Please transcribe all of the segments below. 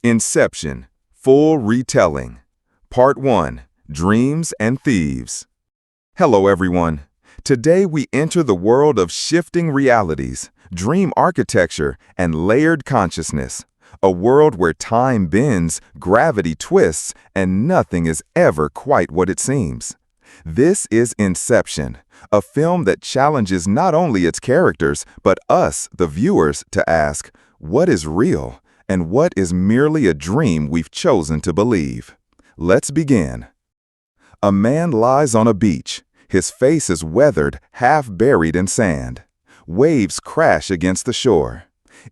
Inception, Full Retelling. Part 1, Dreams and Thieves. Hello everyone. Today we enter the world of shifting realities, dream architecture, and layered consciousness. A world where time bends, gravity twists, and nothing is ever quite what it seems. This is Inception, a film that challenges not only its characters, but us, the viewers, to ask, what is real? And what is merely a dream we've chosen to believe? Let's begin. A man lies on a beach. His face is weathered, half buried in sand. Waves crash against the shore.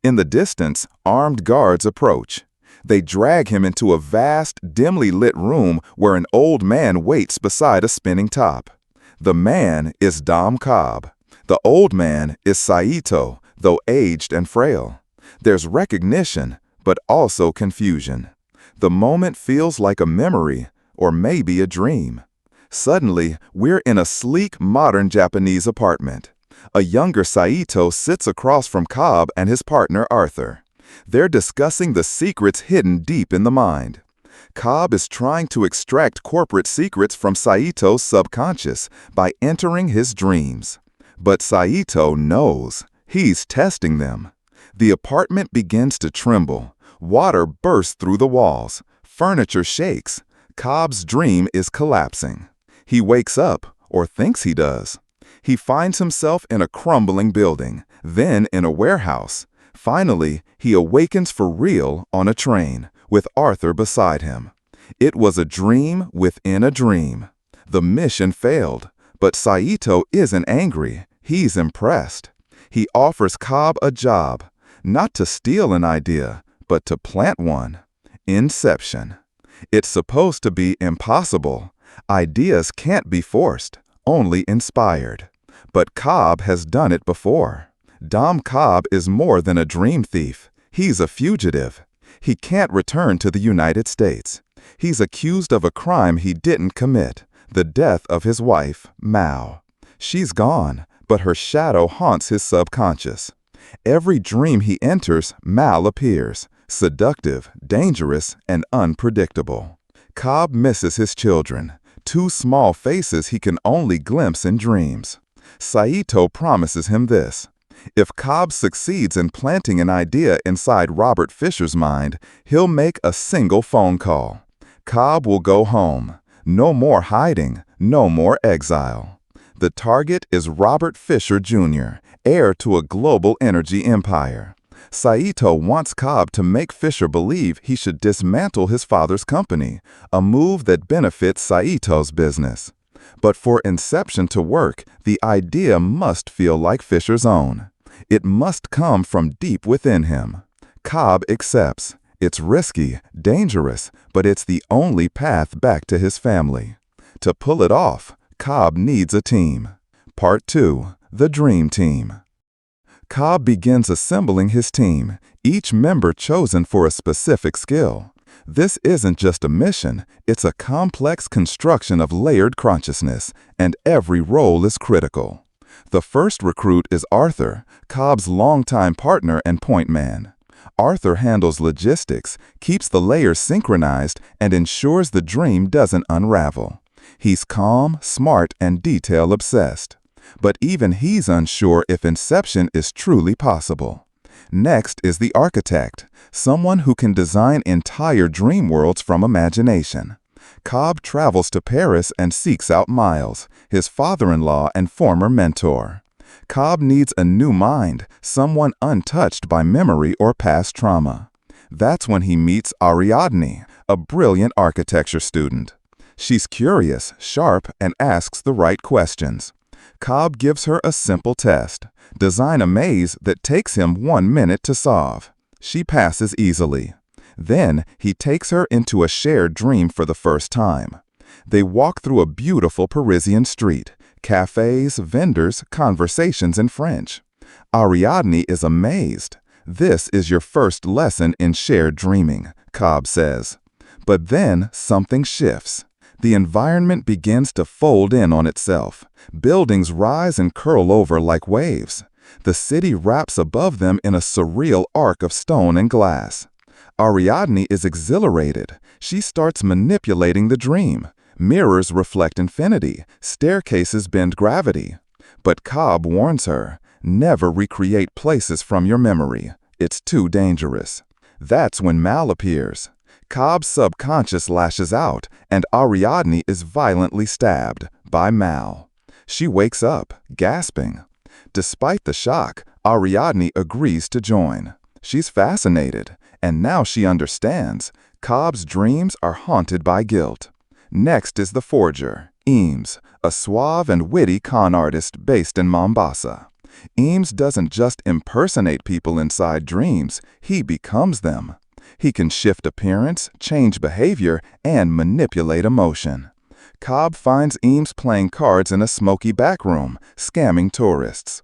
In the distance, armed guards approach. They drag him into a vast, dimly lit room where an old man waits beside a spinning top. The man is Dom Cobb. The old man is Saito, though aged and frail. There's recognition, but also confusion. The moment feels like a memory, or maybe a dream. Suddenly, we're in a sleek, modern Japanese apartment. A younger Saito sits across from Cobb and his partner Arthur. They're discussing the secrets hidden deep in the mind. Cobb is trying to extract corporate secrets from Saito's subconscious by entering his dreams. But Saito knows. He's testing them. The apartment begins to tremble. Water bursts through the walls. Furniture shakes. Cobb's dream is collapsing. He wakes up, or thinks he does. He finds himself in a crumbling building, then in a warehouse. Finally, he awakens for real on a train, with Arthur beside him. It was a dream within a dream. The mission failed, but Saito isn't angry. He's impressed. He offers Cobb a job, not to steal an idea, but to plant one. Inception. It's supposed to be impossible. Ideas can't be forced, only inspired. But Cobb has done it before. Dom Cobb is more than a dream thief. He's a fugitive. He can't return to the United States. He's accused of a crime he didn't commit, the death of his wife, Mao. She's gone, but her shadow haunts his subconscious. Every dream he enters, Mal appears, seductive, dangerous, and unpredictable. Cobb misses his children, two small faces he can only glimpse in dreams. Saito promises him this. If Cobb succeeds in planting an idea inside Robert Fischer's mind, he'll make a single phone call. Cobb will go home. No more hiding, no more exile. The target is Robert Fischer Jr., heir to a global energy empire. Saito wants Cobb to make Fischer believe he should dismantle his father's company, a move that benefits Saito's business. But for Inception to work, the idea must feel like Fischer's own. It must come from deep within him. Cobb accepts. It's risky, dangerous, but it's the only path back to his family. To pull it off, Cobb needs a team. Part 2, The Dream Team. Cobb begins assembling his team, each member chosen for a specific skill. This isn't just a mission, it's a complex construction of layered consciousness, and every role is critical. The first recruit is Arthur, Cobb's longtime partner and point man. Arthur handles logistics, keeps the layers synchronized, and ensures the dream doesn't unravel. He's calm, smart, and detail-obsessed. But even he's unsure if Inception is truly possible. Next is the architect, someone who can design entire dream worlds from imagination. Cobb travels to Paris and seeks out Miles, his father-in-law and former mentor. Cobb needs a new mind, someone untouched by memory or past trauma. That's when he meets Ariadne, a brilliant architecture student. She's curious, sharp, and asks the right questions. Cobb gives her a simple test. Design a maze that takes him 1 minute to solve. She passes easily. Then, he takes her into a shared dream for the first time. They walk through a beautiful Parisian street. Cafes, vendors, conversations in French. Ariadne is amazed. This is your first lesson in shared dreaming, Cobb says. But then, something shifts. The environment begins to fold in on itself. Buildings rise and curl over like waves. The city wraps above them in a surreal arc of stone and glass. Ariadne is exhilarated. She starts manipulating the dream. Mirrors reflect infinity. Staircases bend gravity. But Cobb warns her, never recreate places from your memory. It's too dangerous. That's when Mal appears. Cobb's subconscious lashes out, and Ariadne is violently stabbed by Mal. She wakes up, gasping. Despite the shock, Ariadne agrees to join. She's fascinated, and now she understands. Cobb's dreams are haunted by guilt. Next is the forger, Eames, a suave and witty con artist based in Mombasa. Eames doesn't just impersonate people inside dreams, he becomes them. He can shift appearance, change behavior, and manipulate emotion. Cobb finds Eames playing cards in a smoky back room, scamming tourists.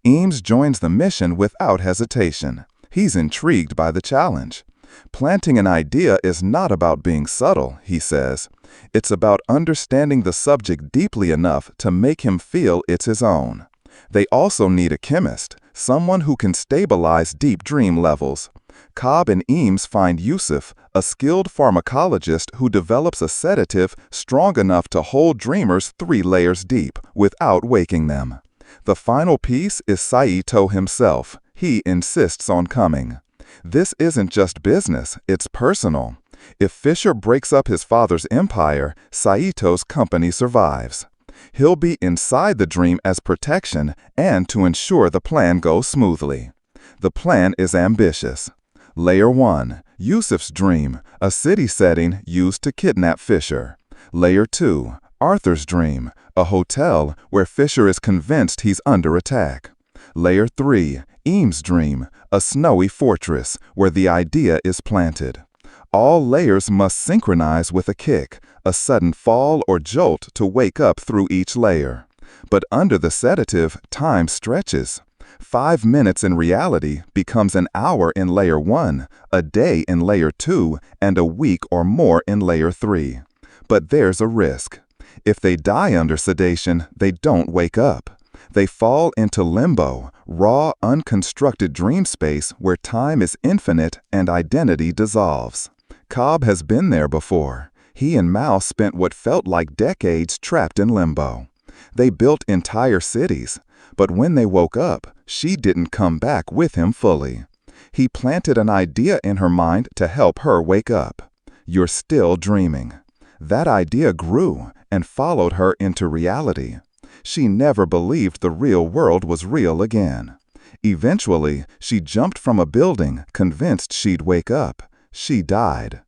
Eames joins the mission without hesitation. He's intrigued by the challenge. Planting an idea is not about being subtle, he says. It's about understanding the subject deeply enough to make him feel it's his own. They also need a chemist, someone who can stabilize deep dream levels. Cobb and Eames find Yusuf, a skilled pharmacologist who develops a sedative strong enough to hold dreamers 3 layers deep without waking them. The final piece is Saito himself. He insists on coming. This isn't just business, it's personal. If Fischer breaks up his father's empire, Saito's company survives. He'll be inside the dream as protection and to ensure the plan goes smoothly. The plan is ambitious. Layer 1. Yusuf's dream, a city setting used to kidnap Fischer. Layer 2. Arthur's dream, a hotel where Fischer is convinced he's under attack. Layer 3. Eames' dream, a snowy fortress where the idea is planted. All layers must synchronize with a kick, a sudden fall or jolt to wake up through each layer. But under the sedative, time stretches. 5 minutes in reality becomes an hour in Layer 1, a day in Layer 2, and a week or more in Layer 3. But there's a risk. If they die under sedation, they don't wake up. They fall into limbo, raw, unconstructed dream space where time is infinite and identity dissolves. Cobb has been there before. He and Mal spent what felt like decades trapped in limbo. They built entire cities, but when they woke up, she didn't come back with him fully. He planted an idea in her mind to help her wake up. You're still dreaming. That idea grew and followed her into reality. She never believed the real world was real again. Eventually, she jumped from a building, convinced she'd wake up. She died.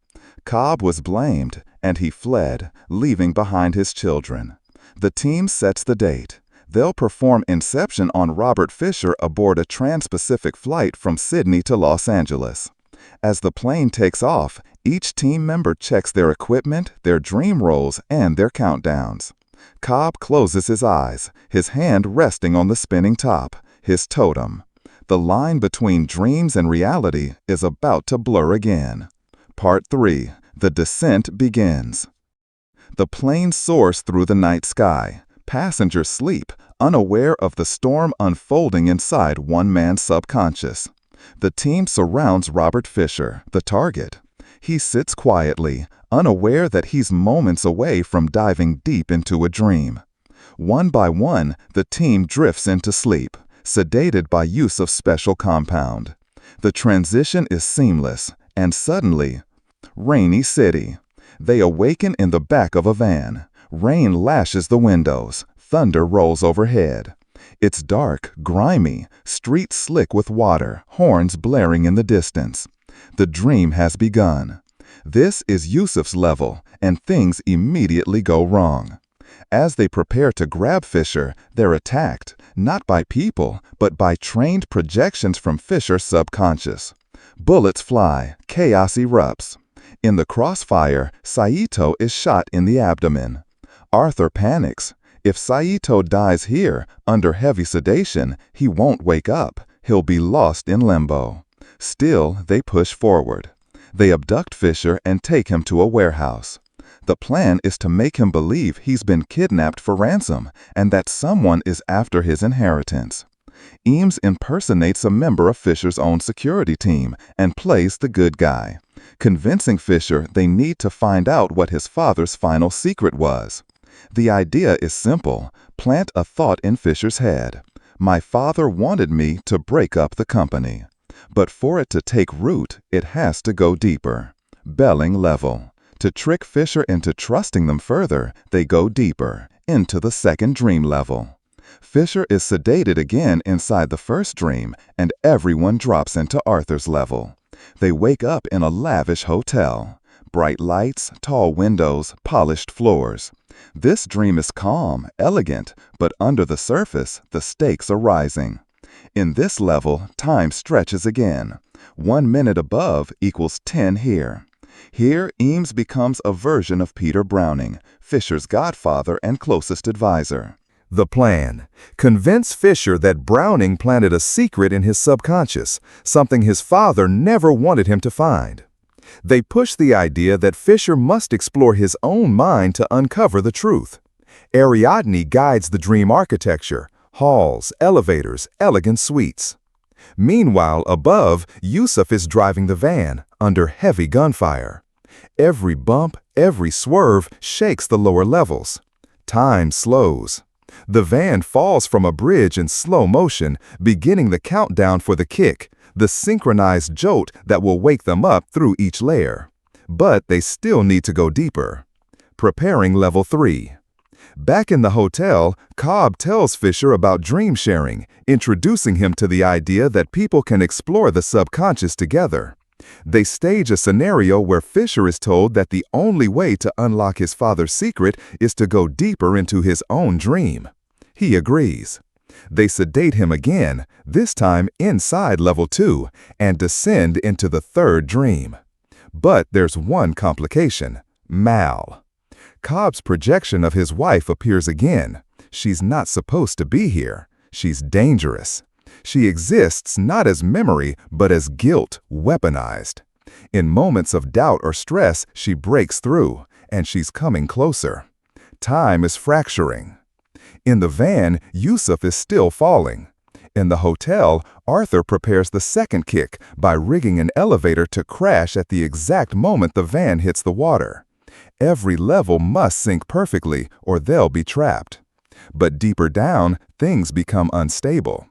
Cobb was blamed, and he fled, leaving behind his children. The team sets the date. They'll perform Inception on Robert Fischer aboard a trans-Pacific flight from Sydney to Los Angeles. As the plane takes off, each team member checks their equipment, their dream roles, and their countdowns. Cobb closes his eyes, his hand resting on the spinning top, his totem. The line between dreams and reality is about to blur again. Part 3. The descent begins. The plane soars through the night sky. Passengers sleep, unaware of the storm unfolding inside one man's subconscious. The team surrounds Robert Fischer, the target. He sits quietly, unaware that he's moments away from diving deep into a dream. One by one, the team drifts into sleep, sedated by use of special compound. The transition is seamless, and suddenly, rainy city. They awaken in the back of a van. Rain lashes the windows. Thunder rolls overhead. It's dark, grimy, streets slick with water, horns blaring in the distance. The dream has begun. This is Yusuf's level, and things immediately go wrong. As they prepare to grab Fischer, they're attacked, not by people, but by trained projections from Fischer's subconscious. Bullets fly, chaos erupts. In the crossfire, Saito is shot in the abdomen. Arthur panics. If Saito dies here, under heavy sedation, he won't wake up. He'll be lost in limbo. Still, they push forward. They abduct Fischer and take him to a warehouse. The plan is to make him believe he's been kidnapped for ransom and that someone is after his inheritance. Eames impersonates a member of Fisher's own security team and plays the good guy, convincing Fisher they need to find out what his father's final secret was. The idea is simple. Plant a thought in Fisher's head. My father wanted me to break up the company. But for it to take root, it has to go deeper. Belling level. To trick Fisher into trusting them further, they go deeper, into the second dream level. Fisher is sedated again inside the first dream, and everyone drops into Arthur's level. They wake up in a lavish hotel. Bright lights, tall windows, polished floors. This dream is calm, elegant, but under the surface, the stakes are rising. In this level, time stretches again. 1 minute above equals 10 here. Here, Eames becomes a version of Peter Browning, Fisher's godfather and closest advisor. The plan: convince Fisher that Browning planted a secret in his subconscious, something his father never wanted him to find. They push the idea that Fisher must explore his own mind to uncover the truth. Ariadne guides the dream architecture: halls, elevators, elegant suites. Meanwhile, above, Yusuf is driving the van, under heavy gunfire. Every bump, every swerve shakes the lower levels. Time slows. The van falls from a bridge in slow motion, beginning the countdown for the kick, the synchronized jolt that will wake them up through each layer. But they still need to go deeper. Preparing level 3. Back in the hotel, Cobb tells Fisher about dream sharing, introducing him to the idea that people can explore the subconscious together. They stage a scenario where Fisher is told that the only way to unlock his father's secret is to go deeper into his own dream. He agrees. They sedate him again, this time inside level 2, and descend into the third dream. But there's one complication: Mal. Cobb's projection of his wife appears again. She's not supposed to be here. She's dangerous. She exists not as memory, but as guilt, weaponized. In moments of doubt or stress, she breaks through, and she's coming closer. Time is fracturing. In the van, Yusuf is still falling. In the hotel, Arthur prepares the second kick by rigging an elevator to crash at the exact moment the van hits the water. Every level must sync perfectly, or they'll be trapped. But deeper down, things become unstable.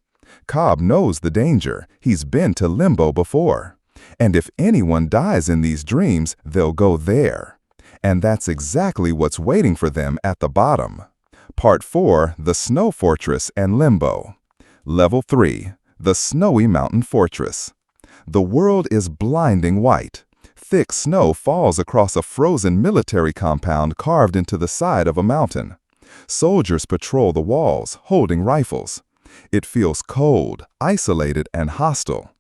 Cobb knows the danger. He's been to Limbo before. And if anyone dies in these dreams, they'll go there. And that's exactly what's waiting for them at the bottom. Part 4, the Snow Fortress and Limbo. Level 3, the Snowy Mountain Fortress. The world is blinding white. Thick snow falls across a frozen military compound carved into the side of a mountain. Soldiers patrol the walls, holding rifles. It feels cold, isolated, and hostile.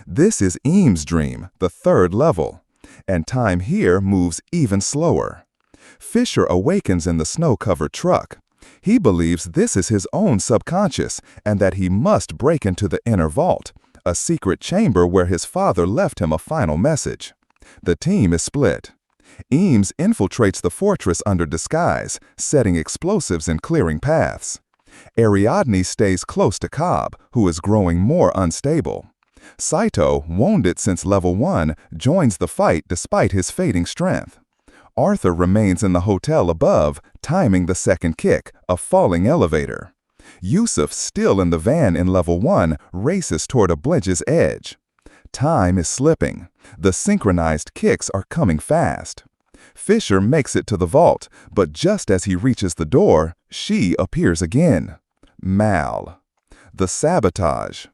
This is Eames' dream, the third level. And time here moves even slower. Fisher awakens in the snow-covered truck. He believes this is his own subconscious and that he must break into the inner vault, a secret chamber where his father left him a final message. The team is split. Eames infiltrates the fortress under disguise, setting explosives and clearing paths. Ariadne stays close to Cobb, who is growing more unstable. Saito, wounded since level 1, joins the fight despite his fading strength. Arthur remains in the hotel above, timing the second kick, a falling elevator. Yusuf, still in the van in level 1, races toward a bridge's edge. Time is slipping. The synchronized kicks are coming fast. Fisher makes it to the vault, but just as he reaches the door, she appears again. Mal. The sabotage.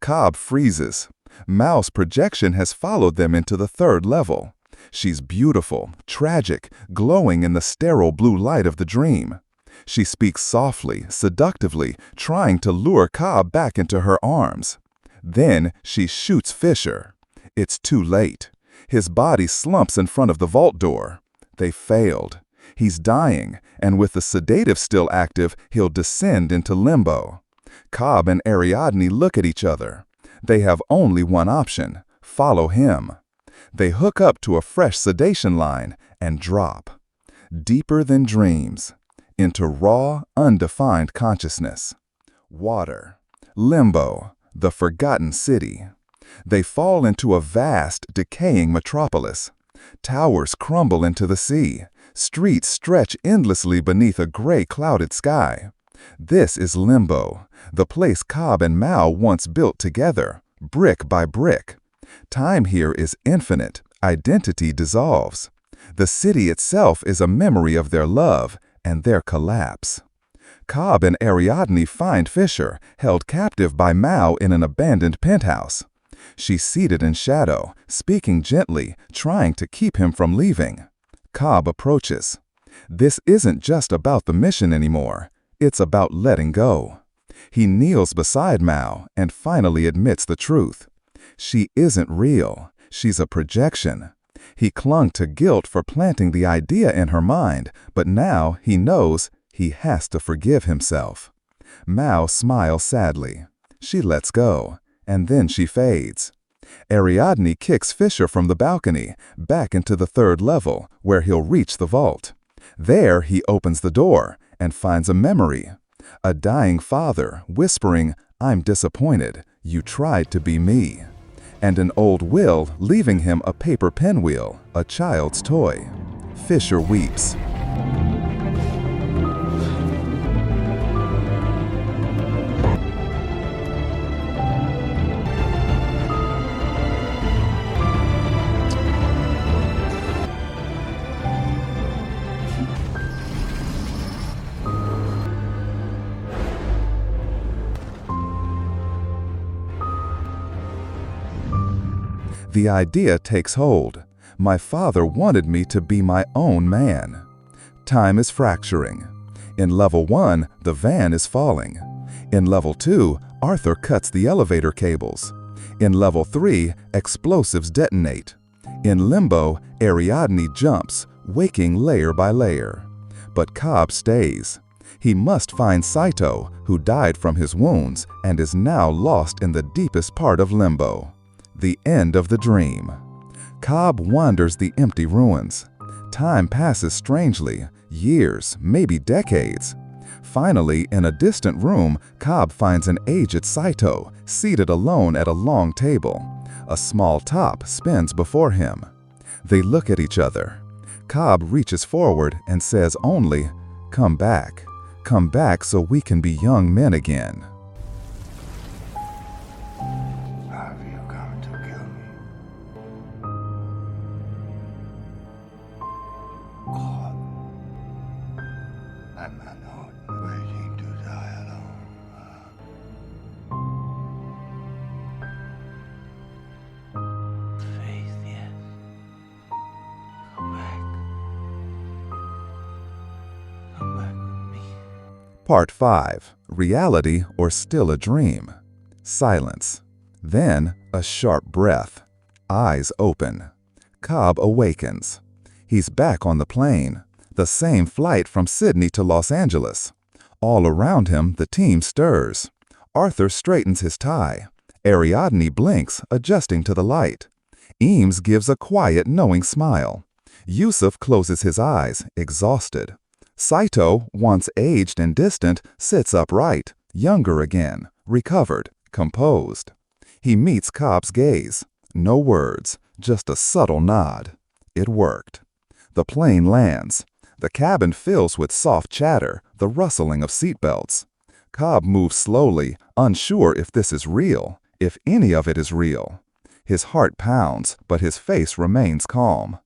Cobb freezes. Mal's projection has followed them into the third level. She's beautiful, tragic, glowing in the sterile blue light of the dream. She speaks softly, seductively, trying to lure Cobb back into her arms. Then she shoots Fisher. It's too late. His body slumps in front of the vault door. They failed. He's dying, and with the sedative still active, he'll descend into limbo. Cobb and Ariadne look at each other. They have only one option: follow him. They hook up to a fresh sedation line and drop. Deeper than dreams, into raw, undefined consciousness. Water. Limbo, the forgotten city. They fall into a vast, decaying metropolis. Towers crumble into the sea. Streets stretch endlessly beneath a gray, clouded sky. This is Limbo, the place Cobb and Mao once built together, brick by brick. Time here is infinite. Identity dissolves. The city itself is a memory of their love and their collapse. Cobb and Ariadne find Fischer, held captive by Mao in an abandoned penthouse. She's seated in shadow, speaking gently, trying to keep him from leaving. Cobb approaches. This isn't just about the mission anymore. It's about letting go. He kneels beside Mao and finally admits the truth. She isn't real. She's a projection. He clung to guilt for planting the idea in her mind, but now he knows he has to forgive himself. Mao smiles sadly. She lets go, and then she fades. Ariadne kicks Fischer from the balcony, back into the third level, where he'll reach the vault. There he opens the door and finds a memory. A dying father whispering, "I'm disappointed, you tried to be me." And an old will leaving him a paper pinwheel, a child's toy. Fischer weeps. The idea takes hold. My father wanted me to be my own man. Time is fracturing. In level 1, the van is falling. In level 2, Arthur cuts the elevator cables. In level 3, explosives detonate. In Limbo, Ariadne jumps, waking layer by layer. But Cobb stays. He must find Saito, who died from his wounds and is now lost in the deepest part of Limbo. The end of the dream. Cobb wanders the empty ruins. Time passes strangely, years, maybe decades. Finally, in a distant room, Cobb finds an aged Saito, seated alone at a long table. A small top spins before him. They look at each other. Cobb reaches forward and says only, "Come back. Come back so we can be young men again." Part 5. Reality or still a dream? Silence. Then a sharp breath. Eyes open. Cobb awakens. He's back on the plane. The same flight from Sydney to Los Angeles. All around him, the team stirs. Arthur straightens his tie. Ariadne blinks, adjusting to the light. Eames gives a quiet, knowing smile. Yusuf closes his eyes, exhausted. Saito, once aged and distant, sits upright, younger again, recovered, composed. He meets Cobb's gaze. No words, just a subtle nod. It worked. The plane lands. The cabin fills with soft chatter, the rustling of seatbelts. Cobb moves slowly, unsure if this is real, if any of it is real. His heart pounds, but his face remains calm.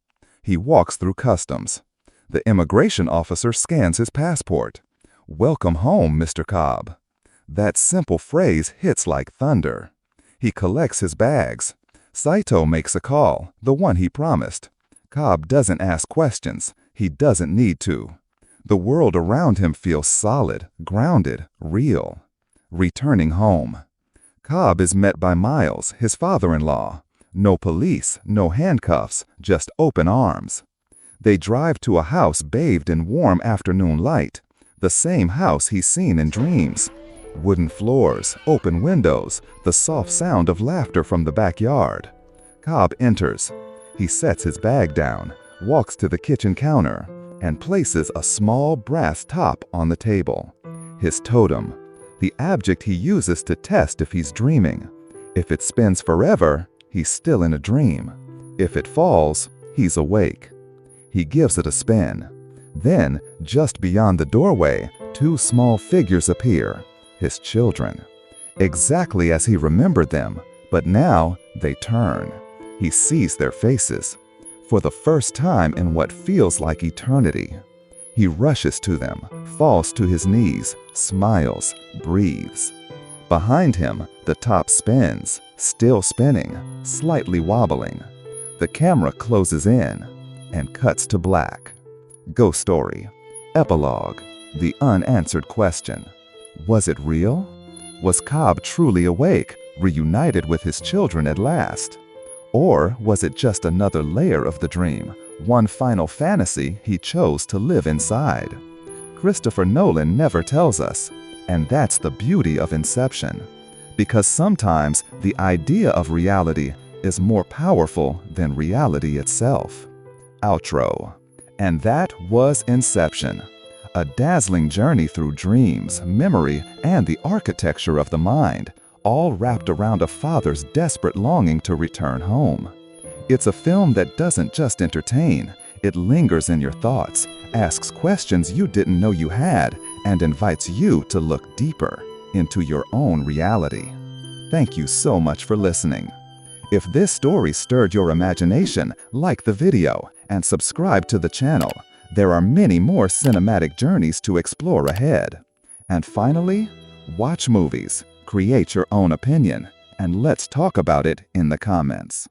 He walks through customs. The immigration officer scans his passport. "Welcome home, Mr. Cobb." That simple phrase hits like thunder. He collects his bags. Saito makes a call, the one he promised. Cobb doesn't ask questions. He doesn't need to. The world around him feels solid, grounded, real. Returning home. Cobb is met by Miles, his father-in-law. No police, no handcuffs, just open arms. They drive to a house bathed in warm afternoon light, the same house he's seen in dreams. Wooden floors, open windows, the soft sound of laughter from the backyard. Cobb enters. He sets his bag down, walks to the kitchen counter, and places a small brass top on the table. His totem. the object he uses to test if he's dreaming. If it spins forever, he's still in a dream. If it falls, he's awake. He gives it a spin. Then, just beyond the doorway, two small figures appear, his children. Exactly as he remembered them, but now they turn. He sees their faces. For the first time in what feels like eternity. He rushes to them, falls to his knees, smiles, breathes. Behind him, the top spins, still spinning, slightly wobbling. The camera closes in and cuts to black. Ghost story. Epilogue. The unanswered question. Was it real? Was Cobb truly awake, reunited with his children at last? Or was it just another layer of the dream, one final fantasy he chose to live inside? Christopher Nolan never tells us, and that's the beauty of Inception. Because sometimes the idea of reality is more powerful than reality itself. Outro. And that was Inception. A dazzling journey through dreams, memory, and the architecture of the mind, all wrapped around a father's desperate longing to return home. It's a film that doesn't just entertain, it lingers in your thoughts, asks questions you didn't know you had, and invites you to look deeper into your own reality. Thank you so much for listening. If this story stirred your imagination, like the video and subscribe to the channel. There are many more cinematic journeys to explore ahead. And finally, watch movies, create your own opinion, and let's talk about it in the comments.